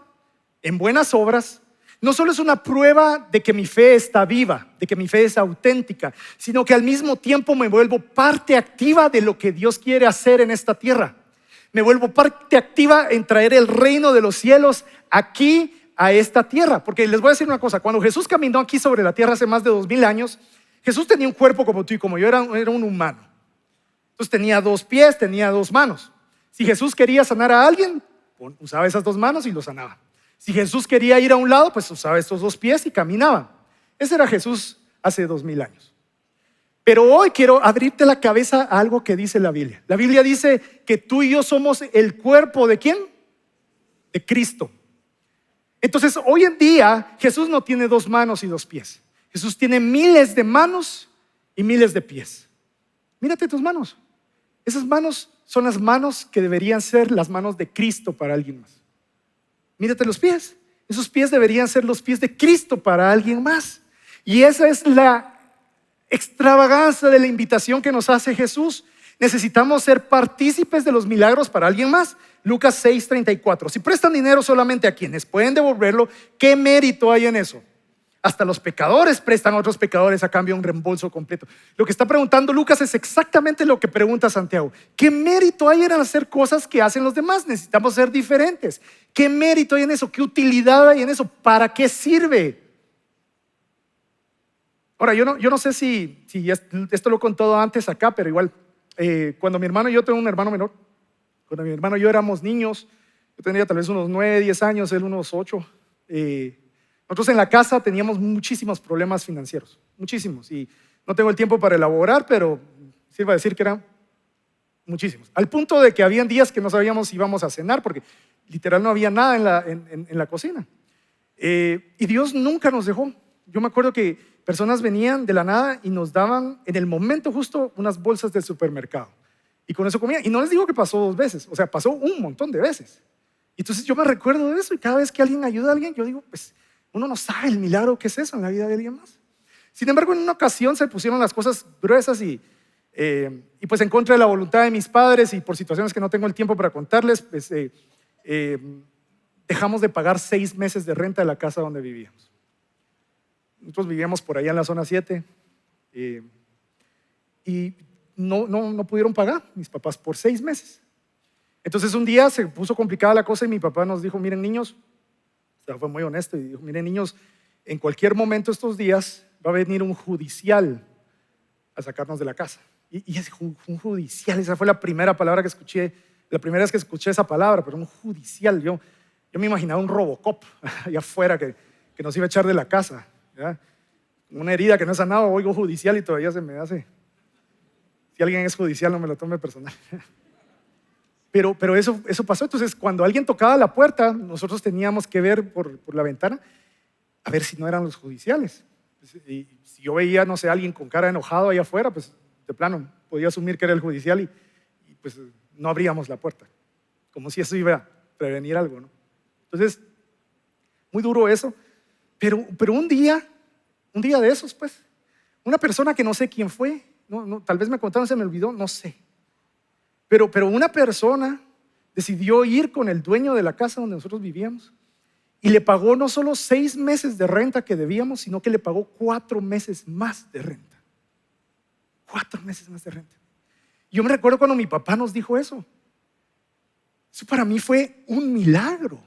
en buenas obras, no solo es una prueba de que mi fe está viva, de que mi fe es auténtica, sino que al mismo tiempo me vuelvo parte activa de lo que Dios quiere hacer en esta tierra. Me vuelvo parte activa en traer el reino de los cielos aquí a esta tierra. Porque les voy a decir una cosa, cuando Jesús caminó aquí sobre la tierra hace más de 2000 años, Jesús tenía un cuerpo como tú y como yo, era un humano. Entonces tenía 2 pies, tenía 2 manos. Si Jesús quería sanar a alguien, usaba esas 2 manos y lo sanaba. Si Jesús quería ir a un lado, pues usaba estos 2 pies y caminaba. Ese era Jesús hace 2000 años. Pero hoy quiero abrirte la cabeza a algo que dice la Biblia. La Biblia dice que tú y yo somos el cuerpo ¿de quién? De Cristo. Entonces hoy en día Jesús no tiene 2 manos y 2 pies. Jesús tiene miles de manos y miles de pies. Mírate tus manos. Esas manos son las manos que deberían ser las manos de Cristo para alguien más. Mírate los pies. Esos pies deberían ser los pies de Cristo para alguien más. Y esa es la extravagancia de la invitación que nos hace Jesús. Necesitamos ser partícipes de los milagros para alguien más. Lucas 6:34. Si prestan dinero solamente a quienes pueden devolverlo, ¿qué mérito hay en eso? Hasta los pecadores prestan a otros pecadores a cambio de un reembolso completo. Lo que está preguntando Lucas es exactamente lo que pregunta Santiago. ¿Qué mérito hay en hacer cosas que hacen los demás? Necesitamos ser diferentes. ¿Qué mérito hay en eso? ¿Qué utilidad hay en eso? ¿Para qué sirve? Ahora, yo no sé si esto lo he contado antes acá, pero igual, cuando mi hermano y yo, tengo un hermano menor, cuando mi hermano y yo éramos niños, yo tenía tal vez unos 9, 10 años, él unos 8, nosotros en la casa teníamos muchísimos problemas financieros, muchísimos, y no tengo el tiempo para elaborar, pero sirva decir que eran muchísimos, al punto de que habían días que no sabíamos si íbamos a cenar, porque literal no había nada en la cocina, y Dios nunca nos dejó. Yo me acuerdo que personas venían de la nada y nos daban en el momento justo unas bolsas del supermercado, y con eso comían, y no les digo que pasó 2 veces, o sea, pasó un montón de veces. Entonces yo me recuerdo de eso, y cada vez que alguien ayuda a alguien, yo digo, pues uno no sabe el milagro que es eso en la vida de alguien más. Sin embargo, en una ocasión se pusieron las cosas gruesas y pues en contra de la voluntad de mis padres y por situaciones que no tengo el tiempo para contarles, pues dejamos de pagar 6 meses de renta de la casa donde vivíamos. Nosotros vivíamos por allá en la zona 7 y no pudieron pagar mis papás por 6 meses. Entonces un día se puso complicada la cosa y mi papá nos dijo, miren niños, fue muy honesto y dijo, miren niños, en cualquier momento estos días va a venir un judicial a sacarnos de la casa. Y ese un judicial, esa fue la primera palabra que escuché, la primera vez que escuché esa palabra, pero un judicial. Yo me imaginaba un Robocop allá afuera que nos iba a echar de la casa, ¿ya? Una herida que no he sanado, oigo judicial y todavía se me hace. Si alguien es judicial, no me lo tome personal. Pero eso pasó. Entonces, cuando alguien tocaba la puerta, nosotros teníamos que ver por la ventana a ver si no eran los judiciales. Y si yo veía, no sé, alguien con cara enojado allá afuera, pues de plano podía asumir que era el judicial y pues no abríamos la puerta, como si eso iba a prevenir algo, ¿no? Entonces, muy duro eso. Pero un día de esos, pues, una persona que no sé quién fue, tal vez me contaron, se me olvidó, no sé. Pero una persona decidió ir con el dueño de la casa donde nosotros vivíamos y le pagó no solo 6 meses de renta que debíamos, sino que le pagó 4 meses más de renta. 4 meses más de renta. Yo me recuerdo cuando mi papá nos dijo eso. Eso para mí fue un milagro.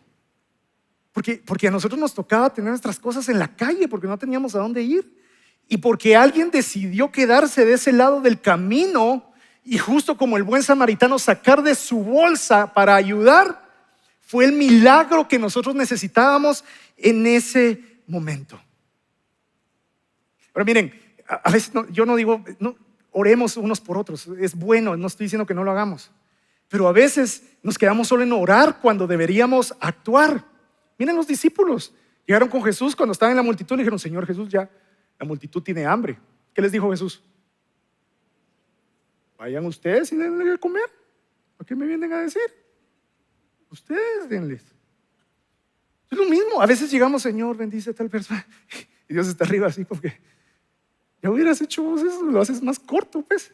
Porque a nosotros nos tocaba tener nuestras cosas en la calle porque no teníamos a dónde ir. Y porque alguien decidió quedarse de ese lado del camino y justo como el buen samaritano sacar de su bolsa para ayudar, fue el milagro que nosotros necesitábamos en ese momento. Pero miren, a veces yo no digo, oremos unos por otros, es bueno, no estoy diciendo que no lo hagamos, pero a veces nos quedamos solo en orar cuando deberíamos actuar. Miren los discípulos, Llegaron con Jesús cuando estaban en la multitud, le dijeron, Señor Jesús, ya la multitud tiene hambre. ¿Qué les dijo Jesús? Vayan ustedes y denle de comer. ¿A qué me vienen a decir? Ustedes denles. Es lo mismo. A veces llegamos, Señor, bendice a tal persona. Y Dios está arriba así porque ya hubieras hecho vos eso, lo haces más corto, pues.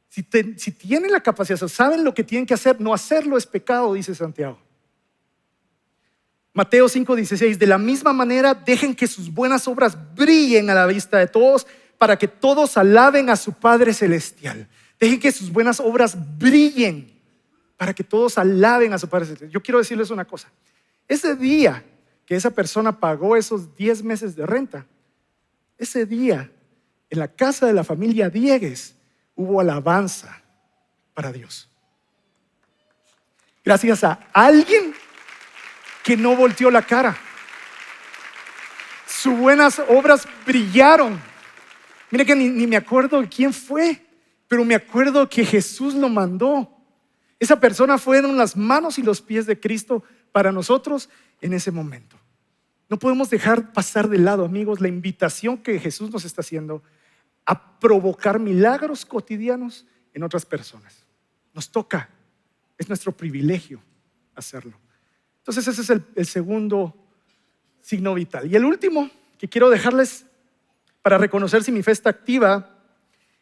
Si tienen la capacidad, saben lo que tienen que hacer, no hacerlo es pecado, dice Santiago. Mateo 5:16, de la misma manera dejen que sus buenas obras brillen a la vista de todos para que todos alaben a su Padre Celestial. Dejen que sus buenas obras brillen para que todos alaben a su Padre Celestial. Yo quiero decirles una cosa. Ese día que esa persona pagó esos 10 meses de renta, ese día en la casa de la familia Diegues hubo alabanza para Dios. Gracias a alguien que no volteó la cara. Sus buenas obras brillaron. Mire que ni me acuerdo quién fue, pero me acuerdo que Jesús lo mandó. Esa persona fueron las manos y los pies de Cristo para nosotros en ese momento. No podemos dejar pasar de lado, amigos, la invitación que Jesús nos está haciendo a provocar milagros cotidianos en otras personas. Nos toca, es nuestro privilegio hacerlo. Entonces ese es el segundo signo vital. Y el último que quiero dejarles para reconocer si mi fe está activa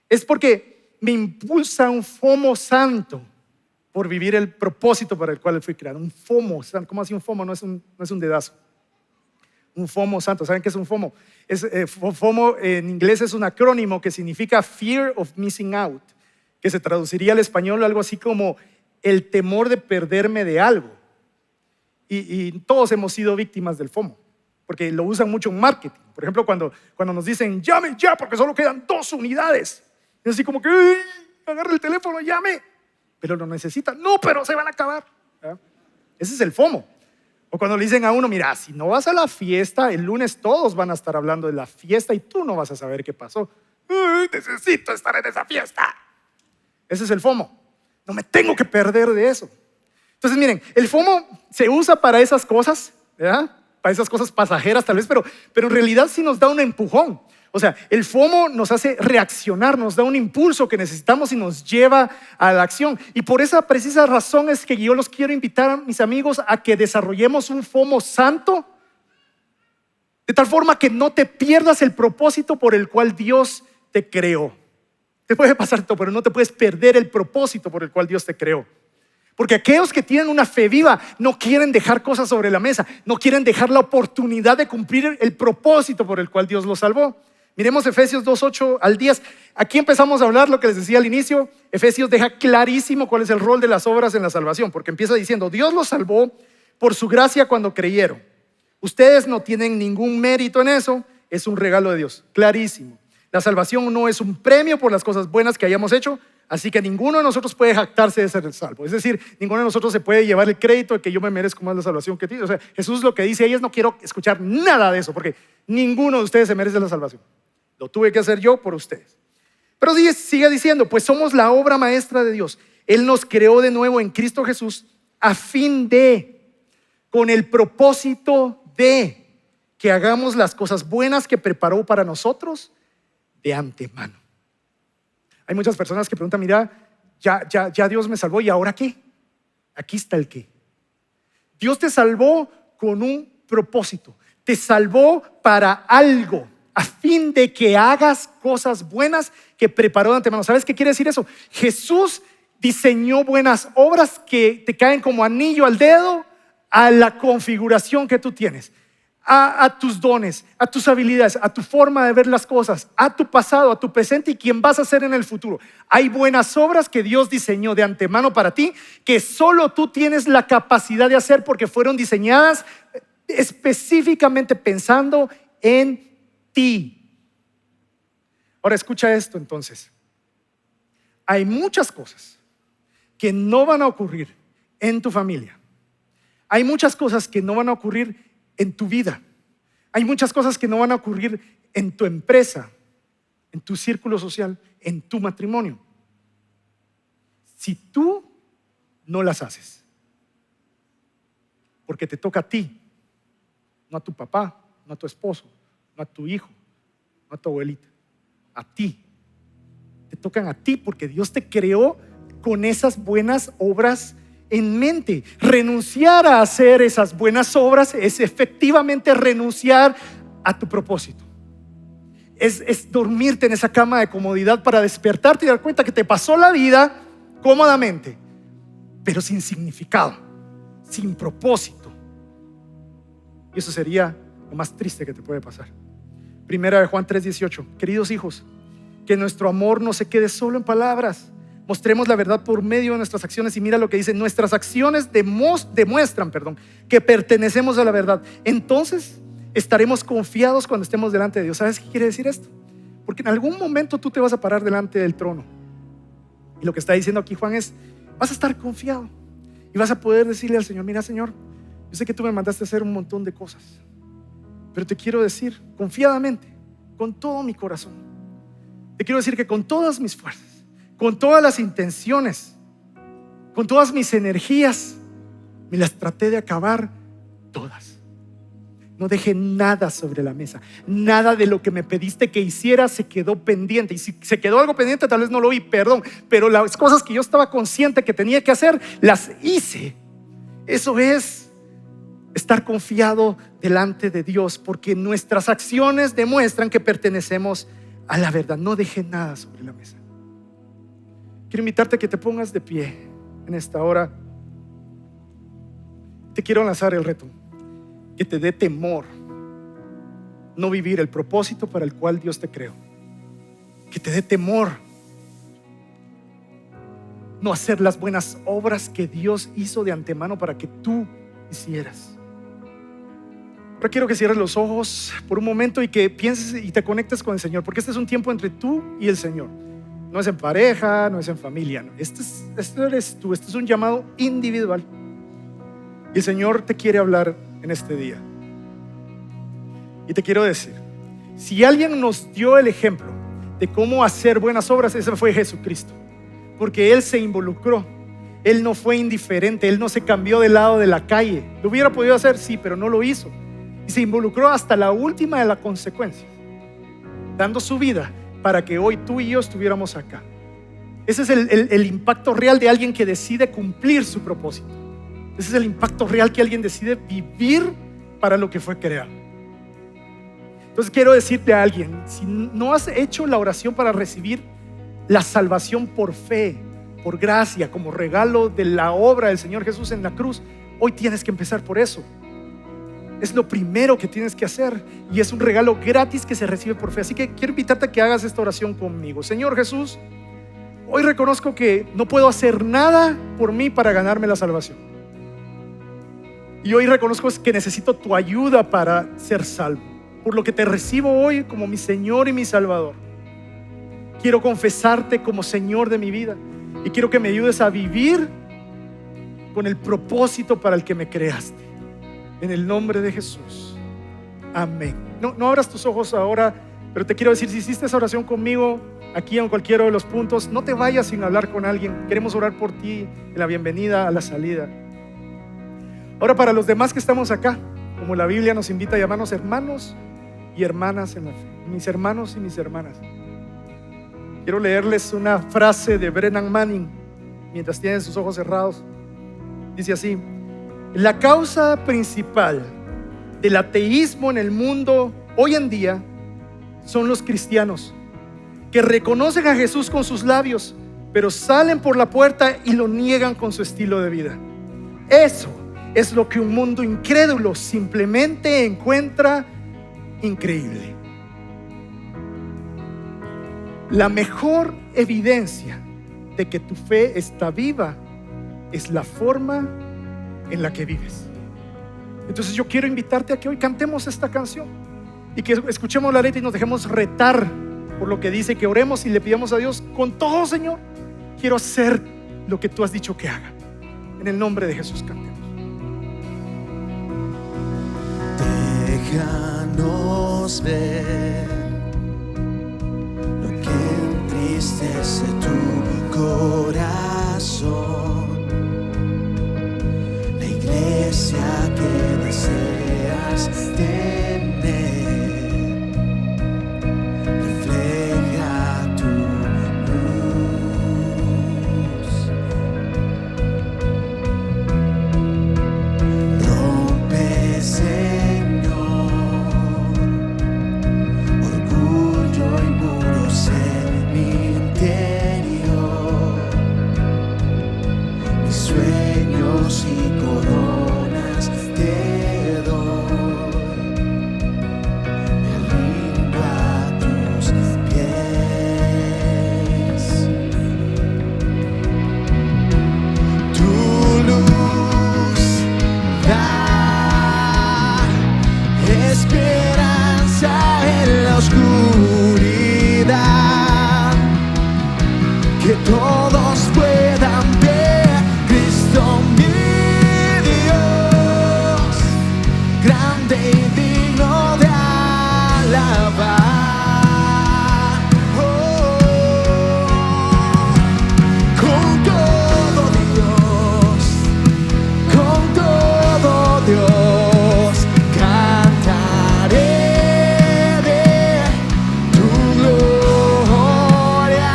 es porque me impulsa un FOMO santo por vivir el propósito para el cual fui creado. Un FOMO santo. ¿Cómo así un FOMO? No es un dedazo. Un FOMO santo. ¿Saben qué es un FOMO? FOMO en inglés es un acrónimo que significa Fear of Missing Out, que se traduciría al español algo así como el temor de perderme de algo. Y todos hemos sido víctimas del FOMO, porque lo usan mucho en marketing. Por ejemplo, cuando nos dicen, llame ya, porque solo quedan 2 unidades. Es así como que, agarra el teléfono, llame. Pero lo necesitan. No, pero se van a acabar. ¿Verdad? Ese es el FOMO. O cuando le dicen a uno, mira, si no vas a la fiesta, el lunes todos van a estar hablando de la fiesta y tú no vas a saber qué pasó. Necesito estar en esa fiesta. Ese es el FOMO. No me tengo que perder de eso. Entonces miren, el FOMO se usa para esas cosas, ¿verdad? Para esas cosas pasajeras tal vez, pero en realidad sí nos da un empujón. O sea, el FOMO nos hace reaccionar, nos da un impulso que necesitamos y nos lleva a la acción. Y por esa precisa razón es que yo los quiero invitar a mis amigos a que desarrollemos un FOMO santo, de tal forma que no te pierdas el propósito por el cual Dios te creó. Te puede pasar todo, pero no te puedes perder el propósito por el cual Dios te creó. Porque aquellos que tienen una fe viva no quieren dejar cosas sobre la mesa, no quieren dejar la oportunidad de cumplir el propósito por el cual Dios los salvó. Miremos Efesios 2:8 al 10. Aquí empezamos a hablar lo que les decía al inicio. Efesios deja clarísimo cuál es el rol de las obras en la salvación, porque empieza diciendo, Dios los salvó por su gracia cuando creyeron. Ustedes no tienen ningún mérito en eso, es un regalo de Dios, clarísimo. La salvación no es un premio por las cosas buenas que hayamos hecho, así que ninguno de nosotros puede jactarse de ser salvo. Es decir, ninguno de nosotros se puede llevar el crédito de que yo me merezco más la salvación que ti. O sea, Jesús lo que dice ahí es, no quiero escuchar nada de eso, porque ninguno de ustedes se merece la salvación. Lo tuve que hacer yo por ustedes. Pero sigue diciendo, pues somos la obra maestra de Dios. Él nos creó de nuevo en Cristo Jesús a fin de, con el propósito de que hagamos las cosas buenas que preparó para nosotros de antemano. Hay muchas personas que preguntan, mira, ya Dios me salvó, ¿y ahora qué? Aquí está el qué. Dios te salvó con un propósito. Te salvó para algo, a fin de que hagas cosas buenas que preparó de antemano. ¿Sabes qué quiere decir eso? Jesús diseñó buenas obras que te caen como anillo al dedo a la configuración que tú tienes, a tus dones, a tus habilidades, a tu forma de ver las cosas, a tu pasado, a tu presente y quién vas a ser en el futuro. Hay buenas obras que Dios diseñó de antemano para ti, que solo tú tienes la capacidad de hacer porque fueron diseñadas específicamente pensando en ti. Ahora escucha esto entonces. Hay muchas cosas que no van a ocurrir en tu familia. Hay muchas cosas que no van a ocurrir en tu vida. Hay muchas cosas que no van a ocurrir en tu empresa, en tu círculo social, en tu matrimonio, si tú no las haces. Porque te toca a ti no a tu papá, no a tu esposo, no a tu hijo, no a tu abuelita, a ti. Te tocan a ti porque Dios te creó con esas buenas obras en mente. Renunciar a hacer esas buenas obras es efectivamente renunciar a tu propósito. Es dormirte en esa cama de comodidad para despertarte y dar cuenta que te pasó la vida cómodamente, pero sin significado, sin propósito. Y eso sería lo más triste que te puede pasar. Primera de Juan 3:18. Queridos hijos, que nuestro amor no se quede solo en palabras. Mostremos la verdad por medio de nuestras acciones. Y mira lo que dice: nuestras acciones demuestran que pertenecemos a la verdad. Entonces estaremos confiados cuando estemos delante de Dios. ¿Sabes qué quiere decir esto? Porque en algún momento tú te vas a parar delante del trono. Y lo que está diciendo aquí Juan es: vas a estar confiado y vas a poder decirle al Señor: mira, Señor, yo sé que tú me mandaste a hacer un montón de cosas, pero te quiero decir confiadamente, con todo mi corazón, te quiero decir que con todas mis fuerzas, con todas las intenciones, con todas mis energías, me las traté de acabar todas. No dejé nada sobre la mesa. Nada de lo que me pediste que hiciera se quedó pendiente. Y si se quedó algo pendiente, tal vez no lo vi, perdón. Pero las cosas que yo estaba consciente que tenía que hacer, las hice. Eso es estar confiado delante de Dios, porque nuestras acciones demuestran que pertenecemos a la verdad. No dejé nada sobre la mesa. Quiero invitarte a que te pongas de pie en esta hora. Te quiero lanzar el reto: que te dé temor no vivir el propósito para el cual Dios te creó. Que te dé temor no hacer las buenas obras que Dios hizo de antemano para que tú hicieras. Ahora quiero que cierres los ojos por un momento y que pienses y te conectes con el Señor, porque este es un tiempo entre tú y el Señor. No es en pareja, no es en familia, no. Este eres tú, este es un llamado individual. Y el Señor te quiere hablar en este día. Y te quiero decir, si alguien nos dio el ejemplo de cómo hacer buenas obras, ese fue Jesucristo, porque Él se involucró. Él no fue indiferente, Él no se cambió del lado de la calle. Lo hubiera podido hacer, sí, pero no lo hizo. Y se involucró hasta la última de las consecuencias, dando su vida para que hoy tú y yo estuviéramos acá. Ese es el impacto real de alguien que decide cumplir su propósito. Ese es el impacto real que alguien decide vivir para lo que fue creado. Entonces quiero decirte a alguien: si no has hecho la oración para recibir la salvación por fe, por gracia, como regalo de la obra del Señor Jesús en la cruz, hoy tienes que empezar por eso. Es lo primero que tienes que hacer, y es un regalo gratis que se recibe por fe. Así que quiero invitarte a que hagas esta oración conmigo. Señor Jesús, hoy reconozco que no puedo hacer nada por mí para ganarme la salvación. Y hoy reconozco que necesito tu ayuda para ser salvo, por lo que te recibo hoy como mi Señor y mi Salvador. Quiero confesarte como Señor de mi vida y quiero que me ayudes a vivir con el propósito para el que me creaste. En el nombre de Jesús. Amén. No abras tus ojos ahora, pero te quiero decir, si hiciste esa oración conmigo aquí en cualquiera de los puntos, no te vayas sin hablar con alguien. Queremos orar por ti en la bienvenida a la salida. Ahora, para los demás que estamos acá, como la Biblia nos invita a llamarnos hermanos y hermanas en la fe, mis hermanos y mis hermanas, quiero leerles una frase de Brennan Manning mientras tienen sus ojos cerrados. Dice así: la causa principal del ateísmo en el mundo hoy en día son los cristianos que reconocen a Jesús con sus labios, pero salen por la puerta y lo niegan con su estilo de vida. Eso es lo que un mundo incrédulo simplemente encuentra increíble. La mejor evidencia de que tu fe está viva es la forma en la que vives. Entonces yo quiero invitarte a que hoy cantemos esta canción y que escuchemos la letra y nos dejemos retar por lo que dice, que oremos y le pidamos a Dios con todo: Señor, quiero hacer lo que tú has dicho que haga. En el nombre de Jesús cantemos. Déjanos ver lo que entristece tu corazón, la iglesia que deseas oscuridad, que todos puedan ver Cristo mi Dios, grande y digno de alabar. Oh, con todo Dios, con todo Dios, cantaré de tu gloria.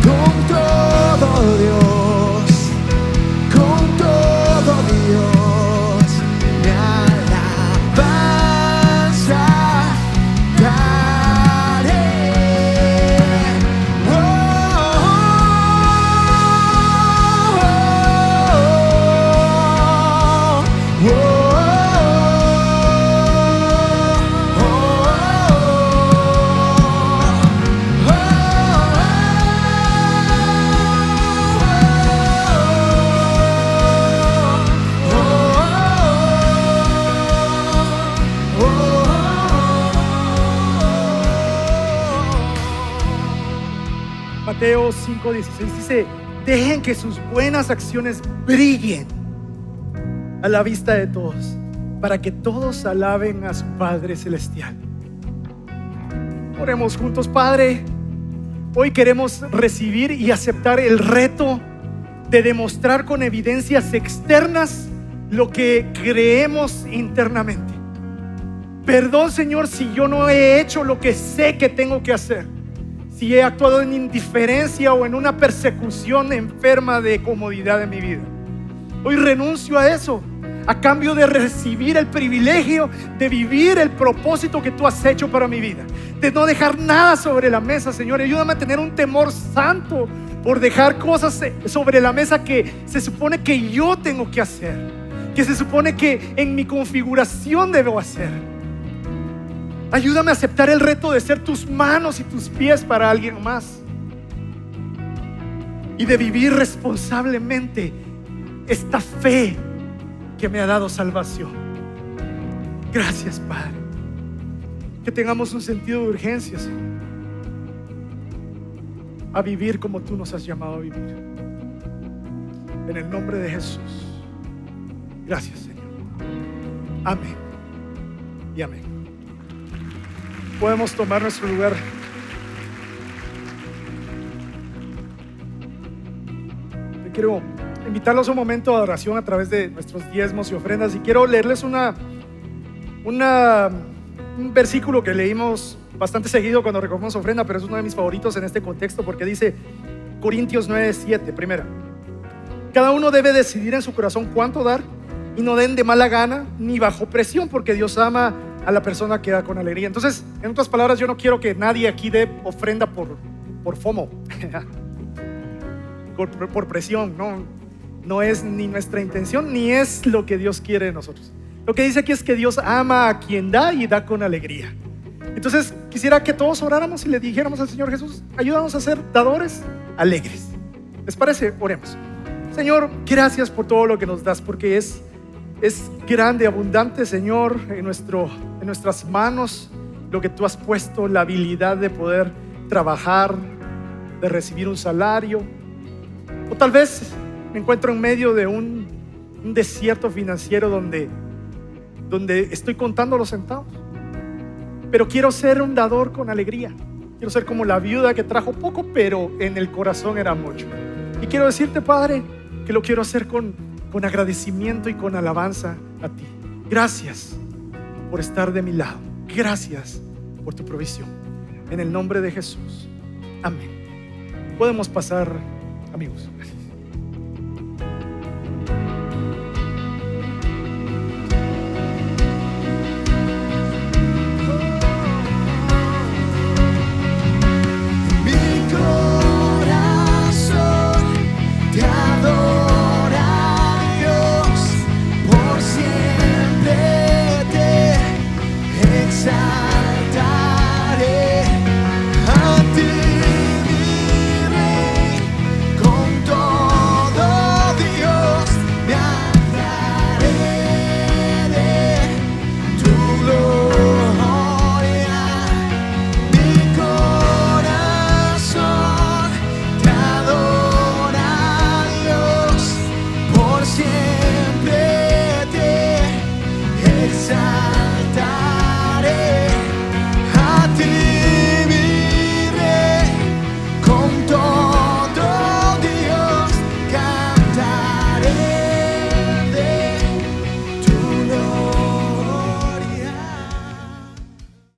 Con todo Dios, con todo Dios, mi alabanza daré. Oh, oh, oh, Mateo 5:16 dice: dejen que sus buenas acciones brillen a la vista de todos, para que todos alaben a su Padre Celestial. Oremos juntos. Padre, hoy queremos recibir y aceptar el reto de demostrar con evidencias externas lo que creemos internamente. Perdón, Señor, si yo no he hecho lo que sé que tengo que hacer, si he actuado en indiferencia o en una persecución enferma de comodidad en mi vida. Hoy renuncio a eso, a cambio de recibir el privilegio de vivir el propósito que tú has hecho para mi vida, de no dejar nada sobre la mesa. Señor, ayúdame a tener un temor santo por dejar cosas sobre la mesa que se supone que yo tengo que hacer, que se supone que en mi configuración debo hacer. Ayúdame a aceptar el reto de ser tus manos y tus pies para alguien más, y de vivir responsablemente esta fe que me ha dado salvación. Gracias, Padre. Que tengamos un sentido de urgencia, Señor, a vivir como tú nos has llamado a vivir. En el nombre de Jesús. Gracias, Señor. Amén y amén. Podemos tomar nuestro lugar. Yo quiero invitarlos a un momento de adoración a través de nuestros diezmos y ofrendas, y quiero leerles un versículo que leímos bastante seguido cuando recogemos ofrenda, pero es uno de mis favoritos en este contexto, porque dice Corintios 9:7, primera: cada uno debe decidir en su corazón cuánto dar, y no den de mala gana ni bajo presión, porque Dios ama a la persona que da con alegría. Entonces, en otras palabras, yo no quiero que nadie aquí dé ofrenda por FOMO, por presión. No es ni nuestra intención, ni es lo que Dios quiere de nosotros. Lo que dice aquí es que Dios ama a quien da y da con alegría. Entonces, quisiera que todos oráramos y le dijéramos al Señor: Jesús, ayúdanos a ser dadores alegres. ¿Les parece? Oremos. Señor, gracias por todo lo que nos das, porque es grande, abundante, Señor, en nuestras manos lo que tú has puesto, la habilidad de poder trabajar, de recibir un salario. O tal vez me encuentro en medio de un desierto financiero donde estoy contando los centavos, pero quiero ser un dador con alegría. Quiero ser como la viuda que trajo poco, pero en el corazón era mucho. Y quiero decirte, Padre, que lo quiero hacer con agradecimiento y con alabanza a ti. Gracias por estar de mi lado. Gracias por tu provisión. En el nombre de Jesús. Amén. Podemos pasar, amigos. Gracias.